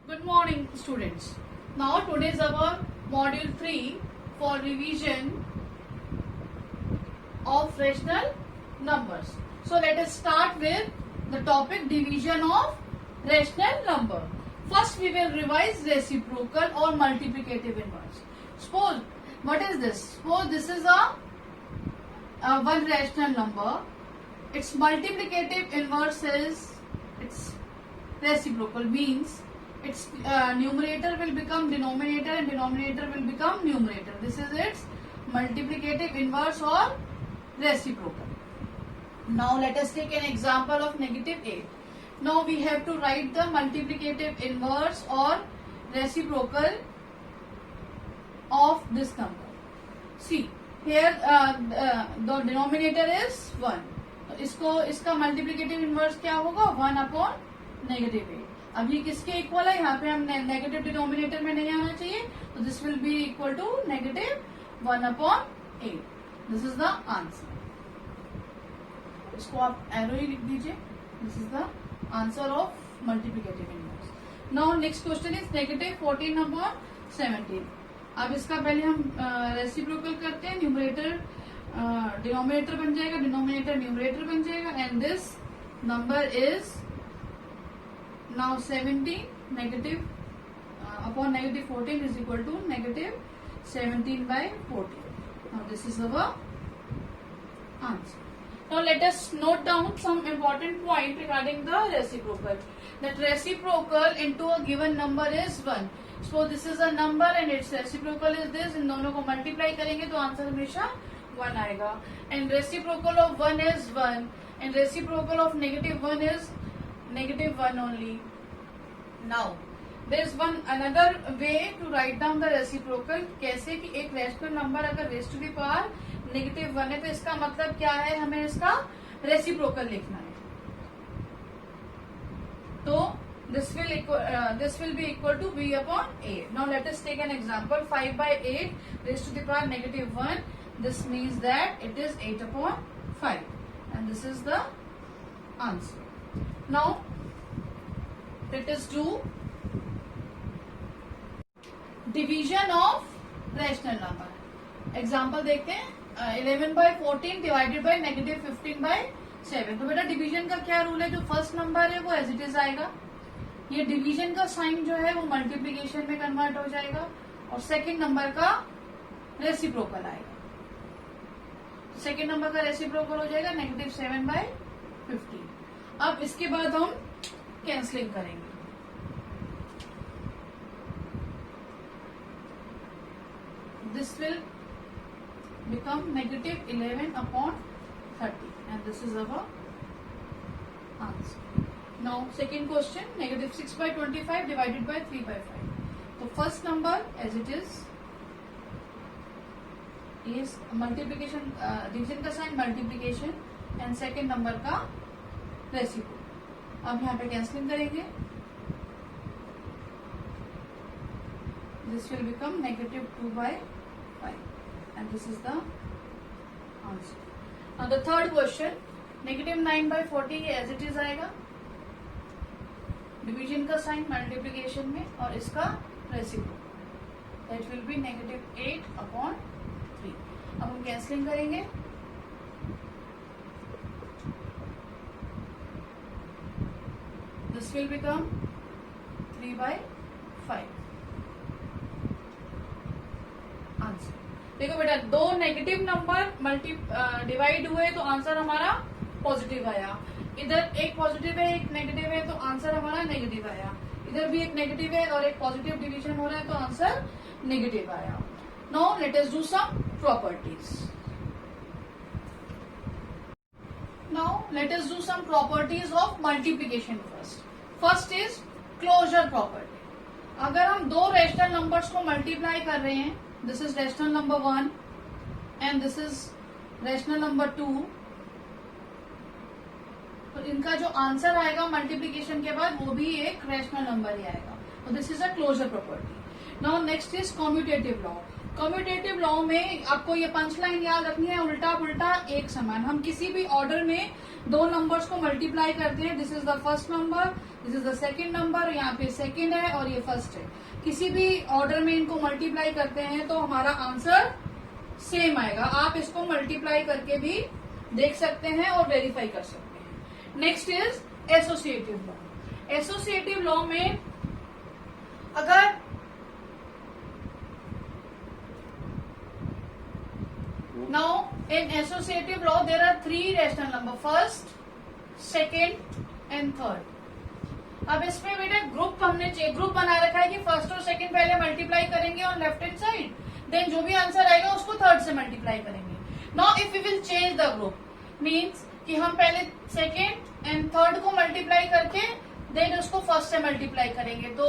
Good morning, students. Now today is our module 3 for revision of rational numbers. So let us start with the topic division of rational number. First we will revise reciprocal or multiplicative inverse. Suppose, what is this? Suppose this is a one rational number. Its multiplicative inverse is its reciprocal, means its numerator will become denominator and denominator will become numerator. This is its multiplicative inverse or reciprocal. Now let us take an example of -8. Now we have to write the multiplicative inverse or reciprocal of this number. See here the denominator is 1. तो इसका multiplicative inverse क्या होगा 1/-8. अब ये किसके equal है, यहाँ पे हम नेगेटिव डिनोमिनेटर में नहीं आना चाहिए, तो this will be equal to -1/8. This is the answer. इसको आप एरो ही लिख दीजिए. This is the answer of multiplicative inverse. Now next question is -14/17. अब इसका पहले हम रेसिप्रोकल करते हैं. न्यूमरेटर डिनोमिनेटर बन जाएगा, डिनोमिनेटर न्यूमरेटर बन जाएगा, and this number is now 17 negative upon -14 is equal to -17/14. Now this is our answer. Now let us note down some important point regarding the reciprocal. That reciprocal into a given number is 1. So this is a number and its reciprocal is this. इन दोनों को multiply करेंगे तो answer हमेशा 1 आएगा. And reciprocal of 1 is 1 and reciprocal of -1 is -1 only. Now there is one another way to write down the reciprocal. कैसे कि एक rational number अगर रेज़ टू द पावर -1 है तो इसका मतलब क्या है, हमें इसका रेसिप्रोकल लिखना है. तो this will be equal to b/8. Now let us take an example. 5/8 raised to the power -1. This means that it is 8/5 and this is the answer. Now let us do division of rational number. Example देखते हैं. 11/14 divided by -15/7. तो बेटा division का क्या rule है, जो first number है वो एज इट इज आएगा. ये डिवीजन का साइन जो है वो मल्टीप्लीकेशन में कन्वर्ट हो जाएगा और सेकंड नंबर का रेसिप्रोकल आएगा. सेकंड नंबर का रेसिप्रोकल हो जाएगा -7/15. अब इसके बाद हम कैंसलिंग करेंगे. This will become -11/30 and this is our answer. Now second question, -6/25 divided by 3/5. तो first number as it is multiplication, division का sign multiplication and second number का रेसिप्रोकल. अब यहाँ पे कैंसलिंग करेंगे. This will become -2/5 and this is the answer. Now the third question, -9/40 as it is आएगा. Division का sign multiplication में और इसका रेसिप्रोकल, दैट विल बी -8/3. अब हम कैंसलिंग करेंगे. This will become 3/5. आंसर देखो बेटा, दो नेगेटिव नंबर डिवाइड हुए तो आंसर हमारा पॉजिटिव आया. इधर एक पॉजिटिव है एक नेगेटिव है तो आंसर हमारा नेगेटिव आया. इधर भी एक नेगेटिव है और एक पॉजिटिव डिवीजन हो रहा है तो आंसर नेगेटिव आया. Now let us do some properties. Now let us do some properties of multiplication first. First is closure property. अगर हम दो रेशनल नंबर्स को मल्टीप्लाई कर रहे हैं, this is rational number 1 and this is rational number 2, तो इनका जो आंसर आएगा मल्टीप्लीकेशन के बाद वो भी एक रेशनल नंबर ही आएगा. तो this is a closure property. Now next is commutative law. Commutative law में आपको ये पंच लाइन याद रखनी है, उल्टा पुल्टा एक समान. हम किसी भी ऑर्डर में दो नंबर्स को मल्टीप्लाई करते हैं, this is the first number, this is the second number, यहाँ पे सेकेंड है और ये फर्स्ट है, किसी भी ऑर्डर में इनको मल्टीप्लाई करते हैं तो हमारा आंसर सेम आएगा। आप इसको मल्टीप्लाई करके भी देख सकते हैं और वेरीफाई कर सकते हैं। Next is associative law. Associative law में अगर now in associative law there are three rational number, first, second and third। अब इसमें बेटा ग्रुप हमने ग्रुप बना रखा है कि फर्स्ट और सेकंड पहले मल्टीप्लाई करेंगे on left hand side, then जो भी आंसर आएगा उसको थर्ड से मल्टीप्लाई करेंगे। Now if we will change the group means कि हम पहले सेकेंड एंड थर्ड को मल्टीप्लाई करके देन उसको फर्स्ट से मल्टीप्लाई करेंगे तो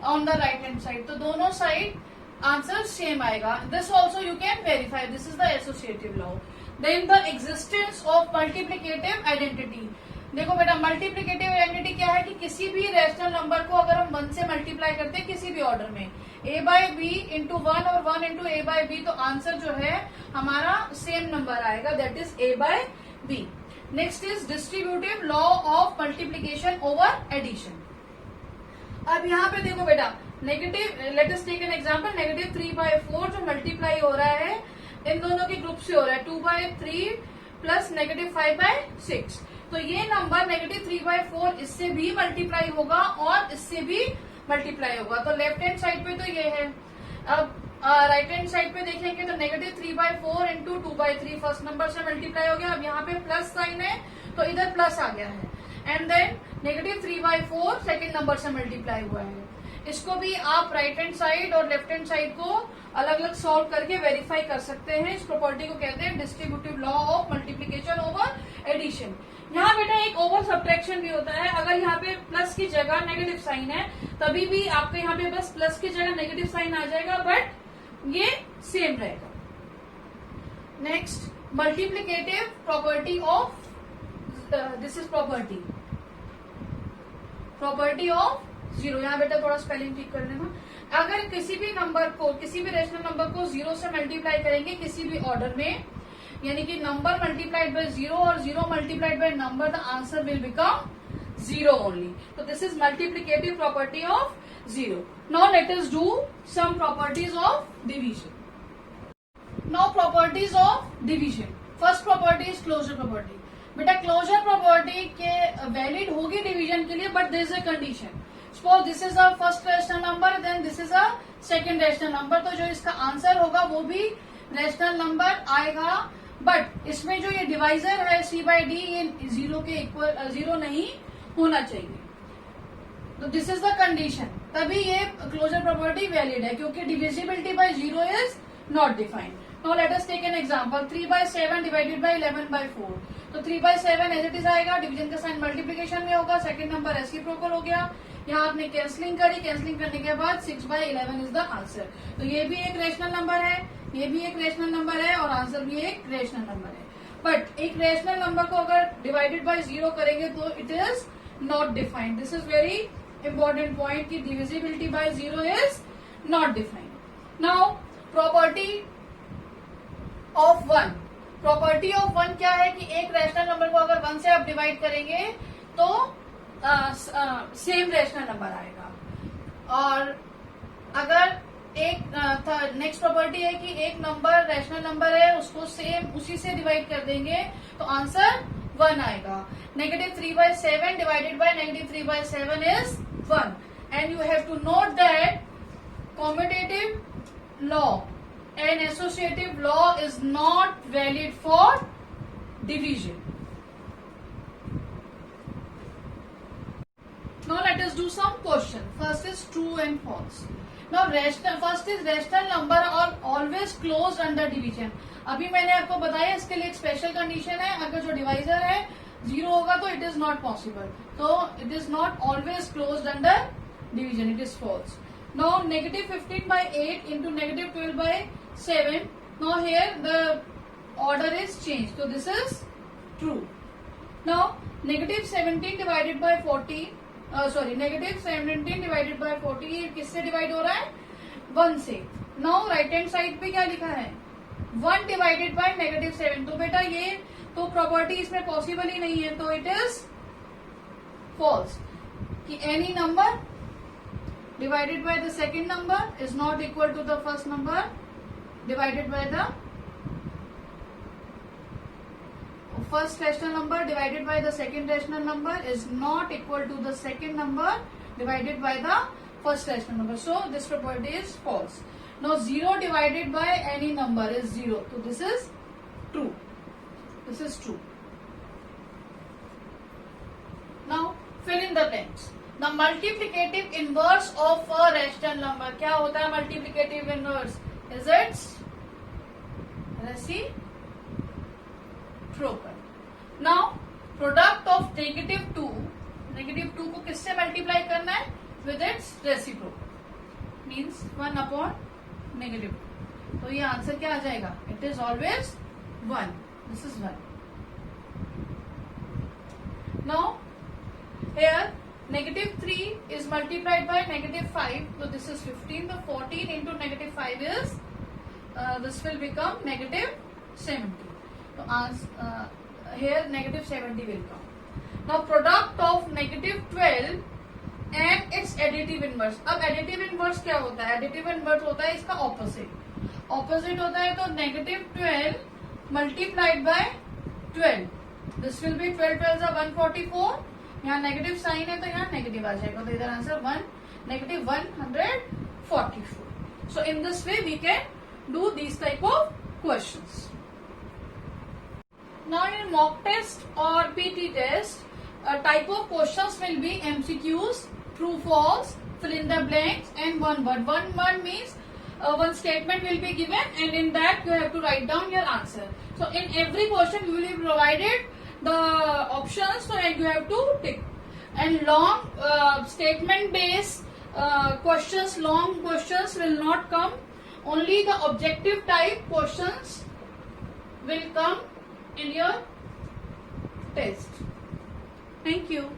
on the right hand side, तो दोनों साइड आंसर सेम आएगा। This also you can verify, this is the associative law. Then the existence of multiplicative identity. देखो बेटा मल्टीप्लिकेटिव आइडेंटिटी क्या है कि किसी भी रैशनल नंबर को अगर हम 1 से मल्टीप्लाई करते हैं किसी भी ऑर्डर में, a बाय बी इंटू 1 और 1 इंटू a बाय बी, तो आंसर जो है हमारा सेम नंबर आएगा, that is a by b. Next is distributive law of multiplication over addition. अब यहाँ पे देखो बेटा negative, let us take an example, negative 3/4 जो मल्टीप्लाई हो रहा है इन दोनों के ग्रुप से हो रहा है 2/3 प्लस नेगेटिव 5/6, तो ये नंबर नेगेटिव 3/4 इससे भी मल्टीप्लाई होगा और इससे भी मल्टीप्लाई होगा। तो लेफ्ट हैंड साइड पे तो ये है, अब राइट हैंड साइड पे देखेंगे तो नेगेटिव 3/4 इंटू 2/3 फर्स्ट नंबर से मल्टीप्लाई हो गया। अब यहाँ पे प्लस साइन है तो इधर प्लस आ गया है, and then negative 3/4 second number से मल्टीप्लाई हुआ है। इसको भी आप राइट हैंड साइड और लेफ्ट हैंड साइड को अलग अलग सॉल्व करके वेरीफाई कर सकते हैं। इस प्रॉपर्टी को कहते हैं distributive law of multiplication over addition. यहाँ बेटा एक ओवर सब्ट्रैक्शन भी होता है, अगर यहाँ पे प्लस की जगह नेगेटिव साइन है तभी भी आपके यहाँ पे बस प्लस की जगह नेगेटिव साइन आ जाएगा, बट ये सेम रहेगा। Next multiplicative property of, this is property of zero. यहाँ बेटा थोड़ा स्पेलिंग ठीक कर लेना। अगर किसी भी नंबर को, किसी भी रेशनल नंबर को जीरो से मल्टीप्लाई करेंगे किसी भी ऑर्डर में, यानी कि नंबर मल्टीप्लाइड बाय जीरो और zero multiplied by number, the answer will become zero only. तो this is multiplicative property of zero. Now let us do some properties of division. Now properties of division. First property is closure property. बेटा closure property के valid होगी division के लिए, but there is a condition. Suppose this is a first rational number, then this is a second rational number, तो जो इसका answer होगा वो भी रैशनल नंबर आएगा, बट इसमें जो ये डिवाइजर है c/d ये जीरो के इक्वल, जीरो नहीं होना चाहिए। तो दिस इज द कंडीशन, तभी ये क्लोजर प्रॉपर्टी वैलिड है, क्योंकि divisibility by zero is not defined. Now let us take an example, 3/7 divided by 11/4, तो 3/7 एज इट इज आएगा, डिवीजन का साइन मल्टीप्लीकेशन में होगा, सेकंड नंबर रेसिप्रोकल हो गया, यहाँ आपने कैंसलिंग करी, कैंसलिंग करने के बाद 6/11 इज द आंसर। तो ये भी एक रेशनल नंबर है, ये भी एक रेशनल नंबर है और आंसर भी एक रेशनल नंबर है। बट एक रेशनल नंबर को अगर डिवाइडेड बाय जीरो करेंगे तो it is not defined. This is very important point कि divisibility by zero is not defined. Now property of one. Property of one क्या है कि एक रेशनल नंबर को अगर 1 से आप डिवाइड करेंगे तो सेम रेशनल नंबर आएगा, और अगर एक नेक्स्ट प्रॉपर्टी है कि एक नंबर रेशनल नंबर है उसको सेम उसी से डिवाइड कर देंगे तो आंसर 1 आएगा। Negative 3/7 divided by negative 3/7 is 1, and you have to note that commutative law and associative law is not valid for division. Now let us do some question. First is true and false. Now first is rational number are always closed under division. अभी मैंने आपको बताया इसके लिए एक special condition है, अगर जो डिवाइजर है जीरो होगा तो इट इज नॉट पॉसिबल, तो it is not always closed under division, it is false. Now negative 15/8 into negative 12/7, now here the order is change, तो this is true. Now negative 17 divided by 40, sorry negative 17 divided by 40 किससे divide हो रहा है? 1 से। Now right hand side पे क्या लिखा है? 1 डिवाइडेड बाय नेगेटिव 7, तो बेटा ये तो प्रॉपर्टी इसमें पॉसिबल ही नहीं है, तो इट इज फॉल्स कि any number divided by the second number is not equal to the first number divided by the first rational number divided by the second rational number is not equal to the second number divided by the first rational number. So this property is false. Now 0 divided by any number is 0. So this is true. This is true. Now fill in the blanks. The multiplicative inverse of a rational number. क्या होता है multiplicative inverse? Is it reciprocal. Now product of -2 को किससे multiply करना है? With its reciprocal means 1 upon -2. तो ये answer क्या आ जाएगा? It is always 1. This is 1. Now here -3 is multiplied by -5, so this is 15. The 14 into -5 is this will become -70. So here -70 will come. Now product of -12 and its additive inverse. अब additive inverse क्या होता है? additive inverse होता है इसका opposite. Opposite होता है तो -12 multiplied by 12. This will be 12 12 is 144. यहाँ नेगेटिव साइन है तो यहाँ नेगेटिव आ जाएगा, तो इधर answer -144. So in this way we can do these type of questions. Now in mock test or PT test, a type of questions will be MCQs, true false, fill in the blanks and one word. One word means one statement will be given and in that you have to write down your answer. So in every question you will be provided the options, so you have to tick. And long statement based questions, long questions will not come. Only the objective type questions will come in your test. Thank you.